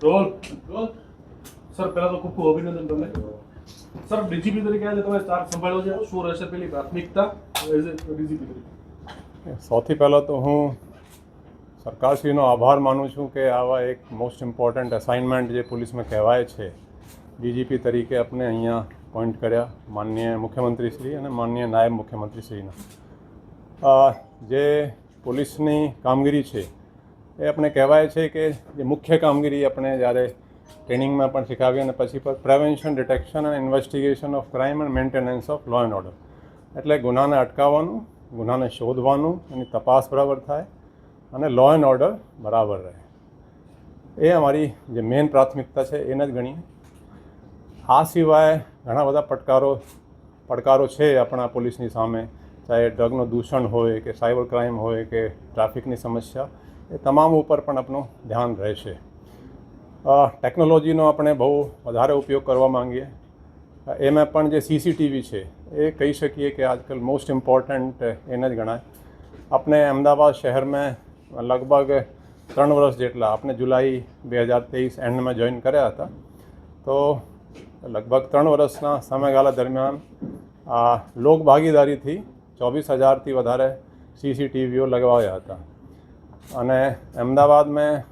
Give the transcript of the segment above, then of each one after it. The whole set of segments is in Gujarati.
રોલ સર, પહેલા તો ખૂબ ખૂબ અભિનંદન તમને. સર, ડીજીપી તરીકે આજે તમે ચાર્જ સંભાળ્યો છે, શું રહેશે પેલી પ્રાથમિકતા એઝ એ ડીજીપી તરીકે? સૌથી પહેલાં તો હું સરકારશ્રીનો આભાર માનું છું કે આવા એક મોસ્ટ ઇમ્પોર્ટન્ટ અસાઇનમેન્ટ જે પોલીસમાં કહેવાય છે, ડીજીપી તરીકે આપણે અહીંયા પોઈન્ટ કર્યા માનનીય મુખ્યમંત્રીશ્રી અને માનનીય નાયબ મુખ્યમંત્રીશ્રીના. જે પોલીસની કામગીરી છે એ આપણે કહેવાય છે કે જે મુખ્ય કામગીરી આપણે જ્યારે ટ્રેનિંગમાં પણ શીખાવી અને પછી પર પ્રિવેન્શન, ડિટેક્શન અને investigation of crime and maintenance of law and order, એટલે ગુનાને અટકાવવાનું, ગુનાને શોધવાનું, એની તપાસ બરાબર થાય અને લો એન્ડ ઓર્ડર બરાબર રહે. એ અમારી જે મેઇન પ્રાથમિકતા છે એને જ ગણીએ. આ સિવાય ઘણા બધા પડકારો છે આપણા પોલીસની સામે, ચાહે ડ્રગનું દૂષણ હોય કે સાયબર ક્રાઇમ હોય કે ટ્રાફિકની સમસ્યા, એ તમામ ઉપર પણ આપણું ધ્યાન રહેશે. ટેકનોલોજીનો આપણે બહુ વધારે ઉપયોગ કરવા માંગીએ. એમાં પણ જે સીસીટીવી છે એ કહી શકીએ કે આજકાલ મોસ્ટ ઇમ્પોર્ટન્ટ એને જ ગણાય. આપણે અમદાવાદ શહેરમાં લગભગ 3 વર્ષ જેટલા, આપણે જુલાઈ 2023 એન્ડમાં જોઈન કર્યા હતા, તો લગભગ 3 વર્ષના સમયગાળા દરમિયાન લોક ભાગીદારીથી 24,000થી વધારે સીસીટીવીઓ લગાવ્યા હતા. અને અમદાવાદમાં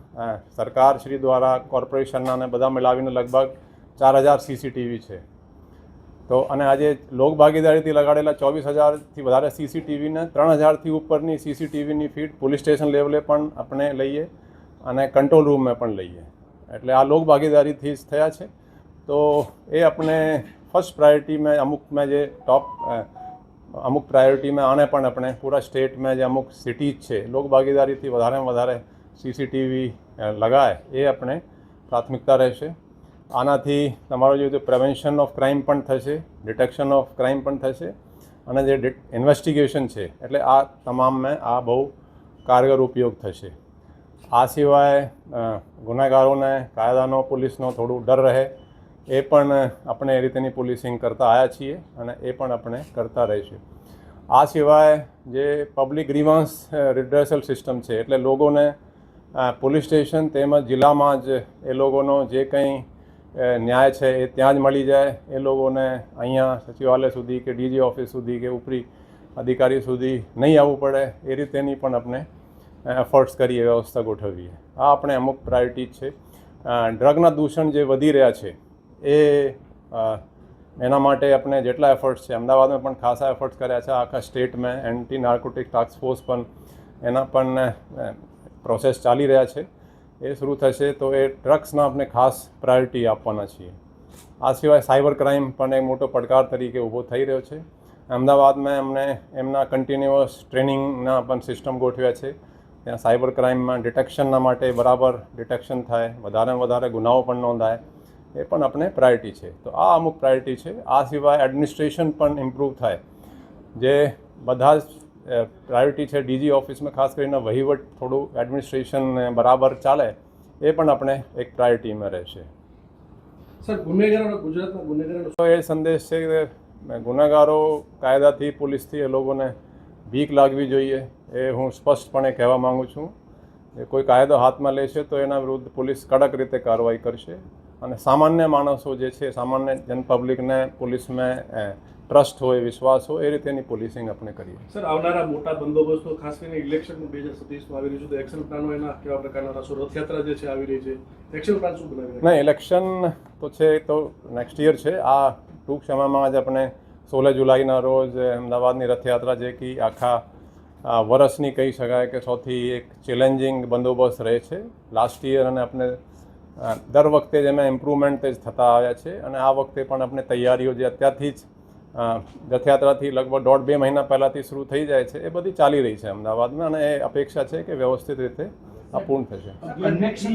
સરકાર શ્રી દ્વારા કોર્પોરેશનના અને બધા મિલાવીને લગભગ 4,000 સીસીટીવી છે. તો અને આજે લોક ભાગીદારીથી લગાડેલા 24,000થી વધારે સીસીટીવીને 3,000થી ઉપરની સીસીટીવીની ફીડ પોલીસ સ્ટેશન લેવલે પણ આપણે લઈએ અને કંટ્રોલ રૂમમાં પણ લઈએ. એટલે આ લોક ભાગીદારીથી જ થયા છે. તો એ આપણે ફર્સ્ટ પ્રાયોરિટીમાં અમુકમાં જે અમુક પ્રાયોરિટીમાં આને પણ આપણે પૂરા સ્ટેટમાં જે અમુક સિટીઝ છે લોક ભાગીદારીથી વધારેમાં વધારે સીસીટીવી લગાય એ આપણે પ્રાથમિકતા રહેશે. આનાથી તમારો જે પ્રિવેન્શન ઓફ ક્રાઇમ પણ થશે, ડિટેક્શન ઓફ ક્રાઇમ પણ થશે અને જે ઇન્વેસ્ટિગેશન છે એટલે આ તમામમાં આ બહુ કારગર ઉપયોગ થશે. આ સિવાય ગુનેગારોને કાયદાનો, પોલીસનો થોડું ડર રહે એ પણ આપણે એ રીતેની પોલીસિંગ કરતા આવ્યા છીએ અને એ પણ આપણે કરતા રહીશું. આ સિવાય જે પબ્લિક ગ્રીવાન્સ રિડ્રેસલ સિસ્ટમ છે એટલે લોકોને પોલીસ સ્ટેશન તેમજ જિલ્લામાં જ એ લોકોનો જે કંઈ ન્યાય છે એ ત્યાં જ મળી જાય, એ લોકોને અહીંયા સચિવાલય સુધી કે ડીજી ઓફિસ સુધી કે ઉપરી અધિકારી સુધી નહીં આવવું પડે, એ રીતેની પણ આપણે એફર્ટ્સ કરીએ, વ્યવસ્થા ગોઠવીએ. આ આપણે અમુક પ્રાયોરિટી છે. ડ્રગના દૂષણ જે વધી રહ્યા છે એ એના માટે આપણે જેટલા એફર્ટ્સ છે, અમદાવાદમાં પણ ખાસા એફર્ટ્સ કર્યા છે, આખા સ્ટેટમાં એન્ટી નાર્કોટિક ટાસ્ક ફોર્સ પણ એના પણ પ્રોસેસ ચાલી રહ્યા છે. એ શરૂ થશે તો એ ડ્રગ્સના આપણે ખાસ પ્રાયોરિટી આપવાના છીએ. આ સિવાય સાયબર ક્રાઇમ પણ એક મોટો પડકાર તરીકે ઊભો થઈ રહ્યો છે. અમદાવાદમાં એમને એમના કન્ટિન્યુઅસ ટ્રેનિંગના પણ સિસ્ટમ ગોઠવ્યા છે. ત્યાં સાયબર ક્રાઇમમાં ડિટેક્શનના માટે બરાબર ડિટેક્શન થાય, વધારેમાં વધારે ગુનાઓ પણ નોંધાય, એ પણ આપણે પ્રાયોરિટી છે. તો આ અમુક પ્રાયોરિટી છે. આ સિવાય એડમિનિસ્ટ્રેશન પણ ઇમ્પ્રૂવ થાય, જે બધા જ પ્રાયોરિટી છે. ડીજી ઓફિસમાં ખાસ કરીને વહીવટ, થોડું એડમિનિસ્ટ્રેશન બરાબર ચાલે એ પણ આપણે એક પ્રાયોરિટીમાં રહેશે. સર, ગુનેગારો ગુજરાતના ગુનેગારો તો એ સંદેશ છે કે ગુનેગારો કાયદાથી, પોલીસથી એ લોકોને બીક લાગવી જોઈએ. એ હું સ્પષ્ટપણે કહેવા માગું છું. કોઈ કાયદો હાથમાં લેશે તો એના વિરુદ્ધ પોલીસ કડક રીતે કાર્યવાહી કરશે અને સામાન્ય માણસો જે છે, સામાન્ય જનપબ્લિકને પોલીસમાં ટ્રસ્ટ હોય, વિશ્વાસ હોય, એ રીતેની પોલીસિંગ આપણે કરીએ. સર, આવનારા મોટા બંદોબસ્તો ખાસ કરીને ઇલેક્શન 2027 આવી રહ્યું છે, તો એક્શન પ્લાનો એના કેવા પ્રકારના રહેશે? રથયાત્રા જે છે આવી રહી છે, એક્શન પ્લાન શું બનાવી રહ્યા? નહીં, ઇલેક્શન તો છે તો નેક્સ્ટ યર છે. આ ટૂંક સમયમાં જ આપણે 16 જુલાઈના રોજ અમદાવાદની રથયાત્રા, જે કે આખા વર્ષની કહી શકાય કે સૌથી એક ચેલેન્જિંગ બંદોબસ્ત રહે છે. લાસ્ટ યર અને આપણે દર વખતે જ એમાં ઇમ્પ્રુવમેન્ટ જ થતા આવ્યા છે અને આ વખતે પણ આપણે તૈયારીઓ જે અત્યારથી જ રથયાત્રાથી લગભગ 1.5-2 મહિના પહેલાંથી શરૂ થઈ જાય છે, એ બધી ચાલી રહી છે અમદાવાદમાં અને એ અપેક્ષા છે કે વ્યવસ્થિત રીતે આ પૂર્ણ થશે. કન્વેક્શન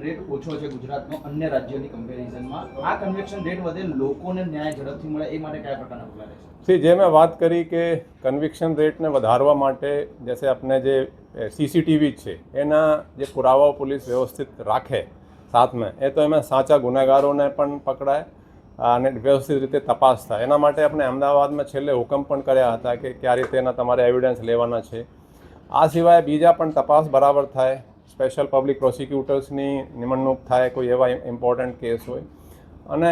રેટ ઓછો છે ગુજરાતનો અન્ય રાજ્યોની કમ્પેરિઝનમાં. આ કન્વેક્શન રેટ વધે, લોકોને ન્યાય ઝડપથી મળે, એ માટે કયા પ્રકારના પગલાં લેશે? જે મેં વાત કરી કે કન્વિક્શન રેટને વધારવા માટે જैसे આપણે જે સીસીટીવી છે એના જે પુરાવાઓ પોલીસ વ્યવસ્થિત રાખે સાથમાં, એ તો એમાં સાચા ગુનેગારોને પણ પકડાય અને વ્યવસ્થિત રીતે તપાસ થાય. એના માટે આપણે અમદાવાદમાં છેલ્લે હુકમ પણ કર્યા હતા કે કયા રીતે એના તમારે એવિડન્સ લેવાના છે. આ સિવાય બીજા પણ તપાસ બરાબર થાય, સ્પેશિયલ પબ્લિક પ્રોસિક્યુટર્સની નિમણૂક થાય, કોઈ એવા ઇમ્પોર્ટન્ટ કેસ હોય. અને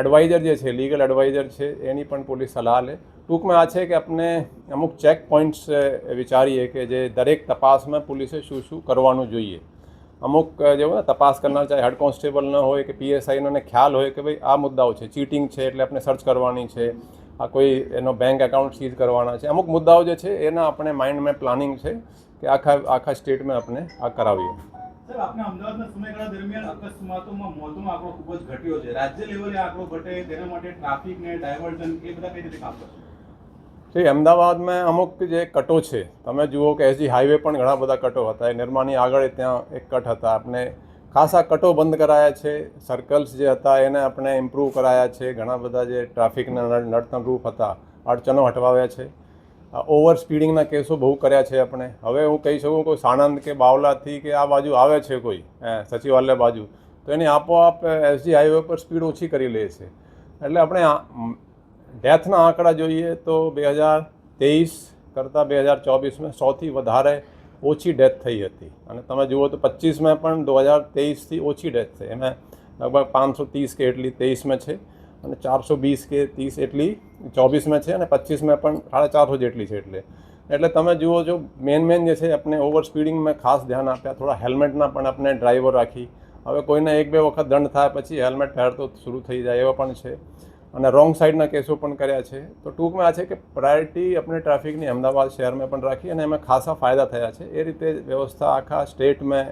એડવાઇઝર જે છે, લીગલ એડવાઇઝર છે, એની પણ પોલીસ સલાહ લે. ટૂંકમાં આ છે કે આપણે અમુક ચેક પોઈન્ટ્સ વિચારીએ કે જે દરેક તપાસમાં પોલીસે શું શું કરવાનું જોઈએ. અમુક જે હોય તપાસ કરનાર, ચાહે હેડ કોન્સ્ટેબલ ન હોય કે પીએસઆઈને ખ્યાલ હોય કે ભાઈ આ મુદ્દાઓ છે, ચીટિંગ છે એટલે આપણે સર્ચ કરવાની છે, આ કોઈ એનો બેંક એકાઉન્ટ સીઝ કરવાના છે, અમુક મુદ્દાઓ જે છે એના આપણે માઇન્ડમાં પ્લાનિંગ છે કે આખા સ્ટેટમાં આપણે આ કરાવીએ. સર, આપના અમદાવાદના સમયગાળા દરમિયાન અકસ્માતોમાં મોતનો આંકડો ખૂબ જ ઘટ્યો છે. રાજ્ય લેવલે આંકડો ઘટે તેના માટે ટ્રાફિક ને ડાયવર્ઝન એ બધા કઈ રીતે કામ કરશે? તો અમદાવાદમાં અમુક જે કટો છે, તમે જુઓ કે એસજી હાઈવે પણ ઘણા બધા કટો હતા. એ નિર્માની આગળ ત્યાં એક કટ હતા. આપણે ખાસા કટો બંધ કરાયા છે. સર્કલ્સ જે હતા એને આપણે ઇમ્પ્રૂવ કરાયા છે. ઘણા બધા જે ટ્રાફિકના નડતરરૂપ હતા અડચણો હટવાવ્યા છે. ઓવર સ્પીડિંગના કેસો બહુ કર્યા છે આપણે. હવે હું કહી શકું કોઈ સાણંદ કે બાવલાથી કે આ બાજુ આવે છે કોઈ સચિવાલય બાજુ, તો એની આપોઆપ એસજી હાઈવે પર સ્પીડ ઓછી કરી લે છે. એટલે આપણે ડેથના આંકડા જોઈએ તો 2023 કરતાં 2024માં 100થી વધારે ઓછી ડેથ થઈ હતી. અને તમે જુઓ તો 25માં પણ 2023થી ઓછી ડેથ થઈ. એમાં લગભગ 530 કે એટલી 23માં છે, અને 420 કે 30 એટલી 24માં છે, અને 25માં પણ 450 જેટલી છે. એટલે તમે જુઓ છો મેન જે છે આપણે ઓવર સ્પીડિંગમાં ખાસ ધ્યાન આપ્યા. થોડા હેલ્મેટના પણ આપણે ડ્રાઈવર રાખી. હવે કોઈને 1-2 વખત દંડ થાય પછી હેલ્મેટ પહેરતો શરૂ થઈ જાય એવા પણ છે. અને રોંગ સાઈડના કેસો પણ કર્યા છે. તો ટૂંકમાં આ છે કે પ્રાયોરિટી આપણે ટ્રાફિકની અમદાવાદ શહેરમાં પણ રાખી અને એમાં ખાસા ફાયદા થયા છે. એ રીતે વ્યવસ્થા આખા સ્ટેટમાં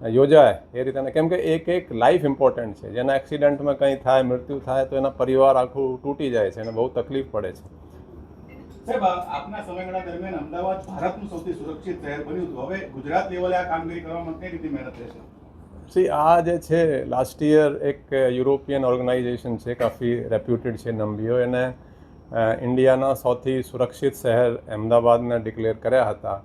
યોજાય એ રીતે. કેમ કે એક લાઈફ ઇમ્પોર્ટન્ટ છે. જેના એક્સિડન્ટમાં કંઈ થાય, મૃત્યુ થાય તો એના પરિવાર આખું તૂટી જાય છે અને બહુ તકલીફ પડે છે. સાહેબ, આપના સમયગાળા દરમિયાન અમદાવાદ ભારતનું સૌથી સુરક્ષિત શહેર બન્યું હતું. હવે ગુજરાત લેવલે આ કામગીરી કરવામાં કઈ રીતે મહેનત રહેશે? આ જે છે લાસ્ટ યર એક યુરોપિયન ઓર્ગેનાઇઝેશન છે, કાફી રેપ્યુટેડ છે, નમ્બીઓ, એને ઇન્ડિયાના સૌથી સુરક્ષિત શહેર અમદાવાદને ડિક્લેર કર્યા હતા.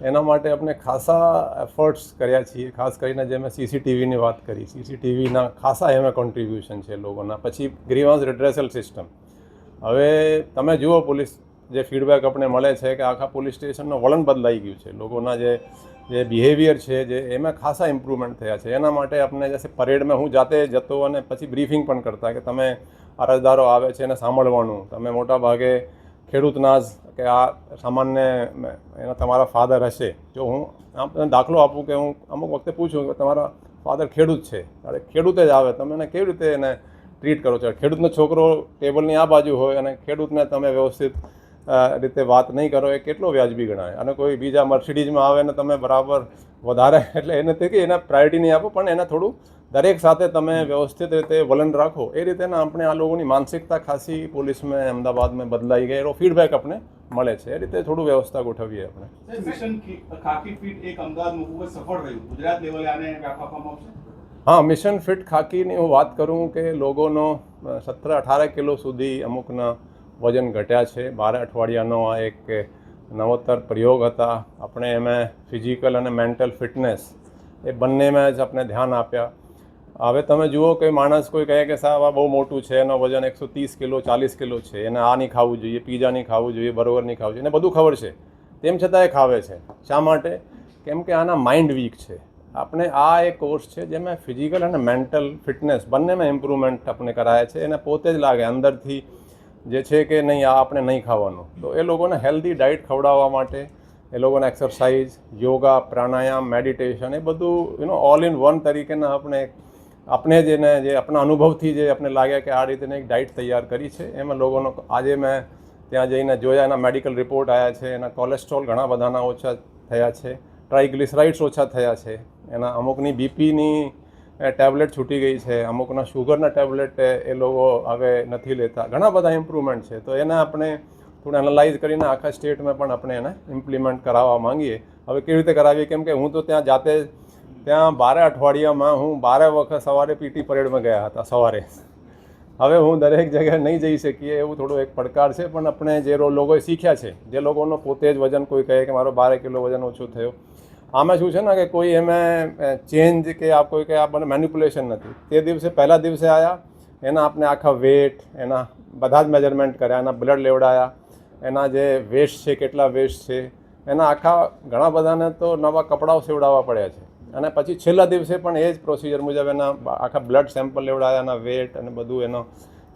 એના માટે આપણે ખાસા એફર્ટ્સ કર્યા છીએ. ખાસ કરીને જે મેં સીસીટીવીની વાત કરી, સીસીટીવીના ખાસા એમાં કોન્ટ્રીબ્યુશન છે લોકોના. પછી ગ્રીવાન્સ રિડ્રેસલ સિસ્ટમ. હવે તમે જુઓ પોલીસ જે ફીડબેક આપણે મળે છે કે આખા પોલીસ સ્ટેશનનું વલણ બદલાઈ ગયું છે. લોકોના જે બિહેવિયર છે જે એમાં ખાસા ઇમ્પ્રુવમેન્ટ થયા છે. એના માટે આપણે જैसे પરેડમાં હું જાતે જતો અને પછી બ્રીફિંગ પણ કરતા કે તમે અરજદારો આવે છે એને સાંભળવાનું. તમે મોટા ભાગે ખેડૂતના જ કે આ સામાન્ય એના તમારા ફાધર હશે. જો હું આમ દાખલો આપું કે હું અમુક વખતે પૂછું કે તમારા ફાધર ખેડૂત છે, અરે ખેડૂતે જ આવે, તમે એને કેવી રીતે એને ટ્રીટ કરો છો? ખેડૂતનો છોકરો ટેબલની આ બાજુ હોય અને ખેડૂતને તમે વ્યવસ્થિત રીતે વાત નહીં કરો, એ કેટલો વ્યાજબી ગણાય? અને કોઈ બીજા મર્સિડીઝમાં આવે ને તમે બરાબર વધારે, એટલે એને તે કે એના પ્રાયોરિટી નહીં આપો, પણ એને થોડું દરેક સાથે તમે વ્યવસ્થિત રીતે વલણ રાખો. એ રીતે આપણે આ લોકોની માનસિકતા ખાસી પોલીસમાં અમદાવાદમાં બદલાઈ ગઈ એનો ફીડબેક આપણે મળે છે. એ રીતે થોડું વ્યવસ્થા ગોઠવીએ આપણે. મિશન ખાકી ફિટ એક અમદાવાદમાં ખૂબ જ સફળ રહ્યું. ગુજરાત લેવલે આને આપવામાં આવશે? હા, મિશન ફિટ ખાકીની હું વાત કરું કે લોકોનો 17-18 કિલો સુધી અમુકના વજન ઘટ્યા છે. 12 અઠવાડિયાનો આ એક નવોત્તર પ્રયોગ હતા. આપણે એમાં ફિઝિકલ અને મેન્ટલ ફિટનેસ એ બંનેમાં જ આપણે ધ્યાન આપ્યા. હવે તમે જુઓ કે માણસ કોઈ કહે કે સાહેબ આ બહુ મોટું છે, એનો વજન 130 કિલો 40 કિલો છે, એને આ નહીં ખાવું જોઈએ, પીઝા નહીં ખાવું જોઈએ, બર્ગર નહીં ખાવું જોઈએ, એને બધું ખબર છે, તેમ છતાં એ ખાવે છે. શા માટે? કેમ કે આના માઇન્ડ વીક છે. આપણે આ એક કોર્સ છે જેમાં ફિઝિકલ અને મેન્ટલ ફિટનેસ બંનેમાં ઇમ્પ્રુવમેન્ટ આપણે કરાયા છે. એને પોતે જ લાગે અંદરથી જે છે કે નહીં આ આપણે નહીં ખાવાનું. તો એ લોકોને હેલ્ધી ડાયટ ખવડાવવા માટે એ લોકોને એક્સરસાઇઝ, યોગા, પ્રાણાયામ, મેડિટેશન એ બધું ઓલ ઇન વન તરીકેના આપણે જેને જે આપણા અનુભવથી જે આપણે લાગ્યા કે આ રીતેની એક ડાયટ તૈયાર કરી છે. એમાં લોકોનો આજે મેં ત્યાં જઈને જોયા, એના મેડિકલ રિપોર્ટ આવ્યા છે. એના કોલેસ્ટ્રોલ ઘણા બધાના ઓછા થયા છે, ટ્રાઇગ્લિસરાઇડ્સ ઓછા થયા છે, એના અમુકની બીપીની ટેબ્લેટ છૂટી ગઈ છે, અમુકના શુગરના ટેબ્લેટ એ લોકો હવે નથી લેતા. ઘણા બધા ઇમ્પ્રુવમેન્ટ છે. તો એને આપણે થોડું એનાલાઇઝ કરીને આખા સ્ટેટમાં પણ આપણે એને ઇમ્પ્લિમેન્ટ કરાવવા માંગીએ. હવે કેવી રીતે કરાવીએ? કેમ કે હું તો ત્યાં જાતે ત્યાં 12 અઠવાડિયામાં હું 12 વખત સવારે પીટી પરેડમાં ગયા હતા સવારે. હવે હું દરેક જગ્યાએ નહીં જઈ શકીએ એવું થોડું એક પડકાર છે. પણ આપણે જે લોકોએ શીખ્યા છે, જે લોકોનો પોતે જ વજન કોઈ કહે કે મારો 12 કિલો વજન ઓછું થયો, આમાં શું છે ને કે કોઈ એમાં ચેન્જ કે આ કોઈ કે આપણને મેનિપ્યુલેશન નથી. તે દિવસે પહેલા દિવસે આવ્યા, એના આપણે આખા વેટ, એના બધા જ મેજરમેન્ટ કર્યા, એના બ્લડ લેવડાયા, એના જે વેસ્ટ છે કેટલા વેસ્ટ છે, એના આખા ઘણા બધાને તો નવા કપડાઓ સીવડાવવા પડ્યા છે અને પછી છેલ્લા દિવસે પણ એ જ પ્રોસિજર મુજબ એના આખા બ્લડ સેમ્પલ લેવડાયા, એના વેટ અને બધું એનો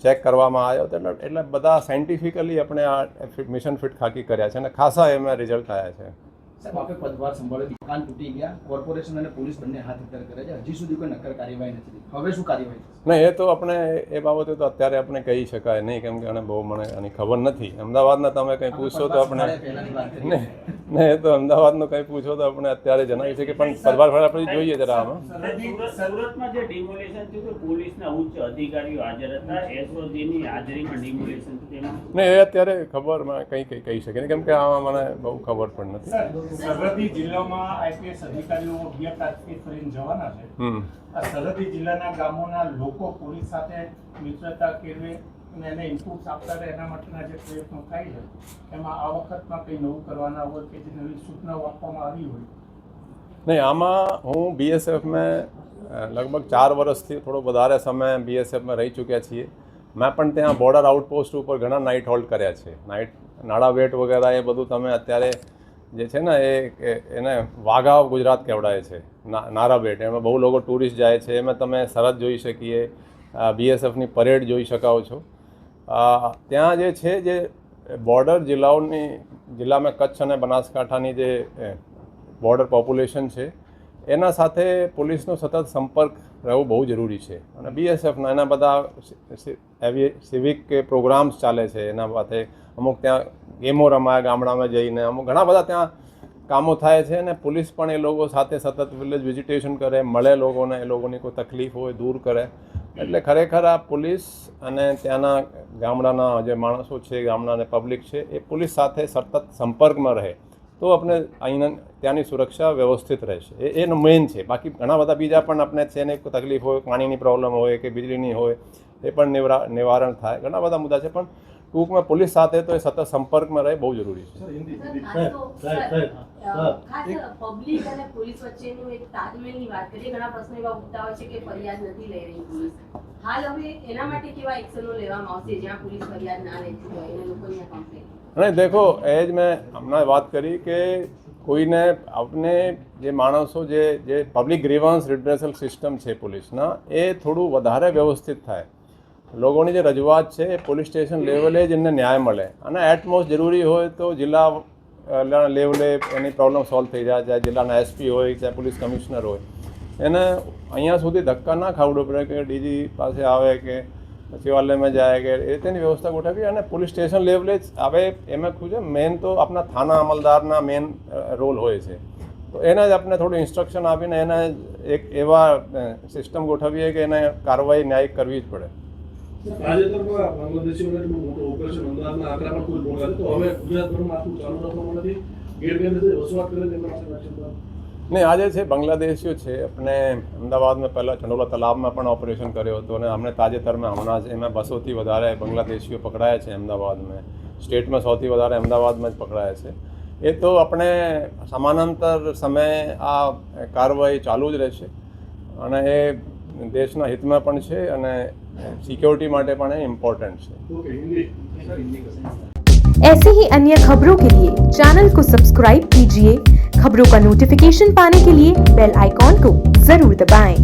ચેક કરવામાં આવ્યો. તો એટલે બધા સાયન્ટિફિકલી આપણે આ મિશન ફિટ ખાકી કર્યા છે અને ખાસા એમાં રિઝલ્ટ આવ્યા છે. સાહેબ, આપણે પદભાર સંભાળ્યો, દુકાન તૂટી ગયા, કોર્પોરેશન અને પોલીસ બંને હાથ ઉપર કરે છે, હજી સુધી કોઈ નક્કર કાર્યવાહી નથી. હવે શું કાર્યવાહી થશે? નહીં, એ તો આપણે એ બાબતે તો અત્યારે આપણે કહી શકાય નહીં, કેમ કે બહુ મને આની ખબર નથી. અમદાવાદના તમે કંઈ પૂછશો તો આપણે નહીં, એ તો અમદાવાદનું કંઈ પૂછો તો આપણે અત્યારે જણાવી શકીએ, પણ પદભાર ફળ આપણે જોઈએ જરા આમાં. સુરતમાં જે ડિમોલેશન થયું હતું, પોલીસના ઉચ્ચ અધિકારીઓ હાજર હતા, એસઓજીની હાજરીમાં ડિમોલેશન થયું. નહીં, એ અત્યારે ખબર કંઈ કહી શકે નહીં, કેમ કે આમાં મને બહુ ખબર પણ નથી. સરહદી જિલ્લામાં આઈપીએસ અધિકારીઓ બિહાર તાજપીર ફરીને જવાના છે. આ સરહદી જિલ્લાના ગામોના લોકો પોલીસ સાથે મિત્રતા કેળવે અને એને ઇનપુટ્સ આપતા રહે, એના માટેના જે પ્રયત્નો થાય છે, એમાં આ વખતમાં કંઈ નવું કરવાના હોય કે જે નવી સૂચનાઓ આપવામાં આવી હોય? નહીં, આમાં હું બીએસએફમાં લગભગ 4 વર્ષથી થોડો વધારે સમય બીએસએફમાં રહી ચૂક્યા છીએ. મેં પણ ત્યાં બોર્ડર આઉટપોસ્ટ ઉપર ઘણા નાઇટ હોલ્ડ કર્યા છે. નાળા બેટ વગેરે એ બધું તમે અત્યારે જે છે ને એને વાઘા ઓફ ગુજરાત કહેવડાય છે, નારા બેટ. એમાં બહુ લોકો ટુરિસ્ટ જાય છે. એમાં તમે સરહદ જોઈ શકીએ, બીએસએફની પરેડ જોઈ શકાવો છો. ત્યાં જે છે, જે બોર્ડર જિલ્લામાં કચ્છ અને બનાસકાંઠાની જે બોર્ડર પોપ્યુલેશન છે, એના સાથે પોલીસનો સતત સંપર્ક રહેવું બહુ જરૂરી છે. અને બીએસએફના એના બધા સિવિક પ્રોગ્રામ્સ ચાલે છે. એના સાથે અમુક ત્યાં ગેમો રમાય ગામડામાં જઈને, અમુક ઘણા બધા ત્યાં કામો થાય છે. અને પોલીસ પણ એ લોકો સાથે સતત વિલેજ વિઝિટેશન કરે, મળે લોકોને, એ લોકોની કોઈ તકલીફ હોય દૂર કરે. એટલે ખરેખર આ પોલીસ અને ત્યાંના ગામડાના જે માણસો છે, ગામડાને પબ્લિક છે, એ પોલીસ સાથે સતત સંપર્કમાં રહે તો આપણે અહીંના ત્યાંની સુરક્ષા વ્યવસ્થિત રહેશે. એનો મેઇન છે. બાકી ઘણા બધા બીજા પણ આપણે છે ને કોઈ તકલીફ હોય, પાણીની પ્રોબ્લેમ હોય કે વીજળીની હોય, એ પણ નિવારણ થાય. ઘણા બધા મુદ્દા છે, પણ ટૂંકમાં પોલીસ સાથે તો એ સતત સંપર્કમાં રહે બહુ જરૂરી છે. પબ્લિક અને પોલીસ વચ્ચેનું એક તાલમેલની વાત કરીએ. ઘણા પ્રશ્નો એવા ઉઠતા હોય છે કે ફરિયાદ નથી લઈ રહી પોલીસ. હાલ હવે એના માટે કેવા એક્શનો લેવામાં આવશે જ્યાં પોલીસ ફરિયાદ ના લેતી હોય અને લોકોની આ કમ્પ્લેન? અને દેખો, એ જ મેં હમણાં વાત કરી કે કોઈને આપણે જે માણસો જે પબ્લિક ગ્રીવન્સ રિડ્રેસલ સિસ્ટમ છે પોલીસના, એ થોડું વધારે વ્યવસ્થિત થાય. લોકોની જે રજૂઆત છે એ પોલીસ સ્ટેશન લેવલે જ એમને ન્યાય મળે. અને એટલમોસ્ટ જરૂરી હોય તો જિલ્લા લેવલે એની પ્રોબ્લેમ સોલ્વ થઈ જાય. ચાહે જિલ્લાના એસપી હોય, ચાહે પોલીસ કમિશનર હોય, એને અહીંયા સુધી ધક્કા ના ખાવડવું પડે કે ડીજી પાસે આવે કે સચિવાલયમાં જાય કે એ તેની વ્યવસ્થા ગોઠવી. અને પોલીસ સ્ટેશન લેવલે જ આવે. એમાં શું છે, મેન તો આપણા થાના અમલદારના મેન રોલ હોય છે. તો એને જ આપણે થોડું ઇન્સ્ટ્રક્શન આપીને એને એક એવા સિસ્ટમ ગોઠવીએ કે એને કાર્યવાહી ન્યાયિક કરવી જ પડે. તાજેતરમાં બાંગ્લાદેશીઓને મોટું ઓપરેશન અમદાવાદના આંકડા પણ ખૂબ મોટા છે. તો હવે ગુજરાતભરમાં આટલું ચાલુ રાખવામાં નથી, ગેરકાયદેસર વસવાટ કરે છે એમના પાસે? નહીં, આજે છે બંગલાદેશીઓ છે. આપણે અમદાવાદમાં પહેલાં ચંડોલા તલાબમાં પણ ઓપરેશન કર્યો હતો અને અમને તાજેતરમાં હમણાં જ એમાં 200થી વધારે બંગલાદેશીઓ પકડાયા છે અમદાવાદમાં. સ્ટેટમાં સૌથી વધારે અમદાવાદમાં જ પકડાયા છે. એ તો આપણે સમાંતર સમયે આ કાર્યવાહી ચાલુ જ રહેશે અને એ દેશના હિતમાં પણ છે અને સિક્योरिटी માટે પણ એ इम्पोर्टेंट है. ऐसे ही अन्य खबरों के लिए चैनल को सब्सक्राइब कीजिए. खबरों का नोटिफिकेशन पाने के लिए बेल आइकॉन को जरूर दबाएं.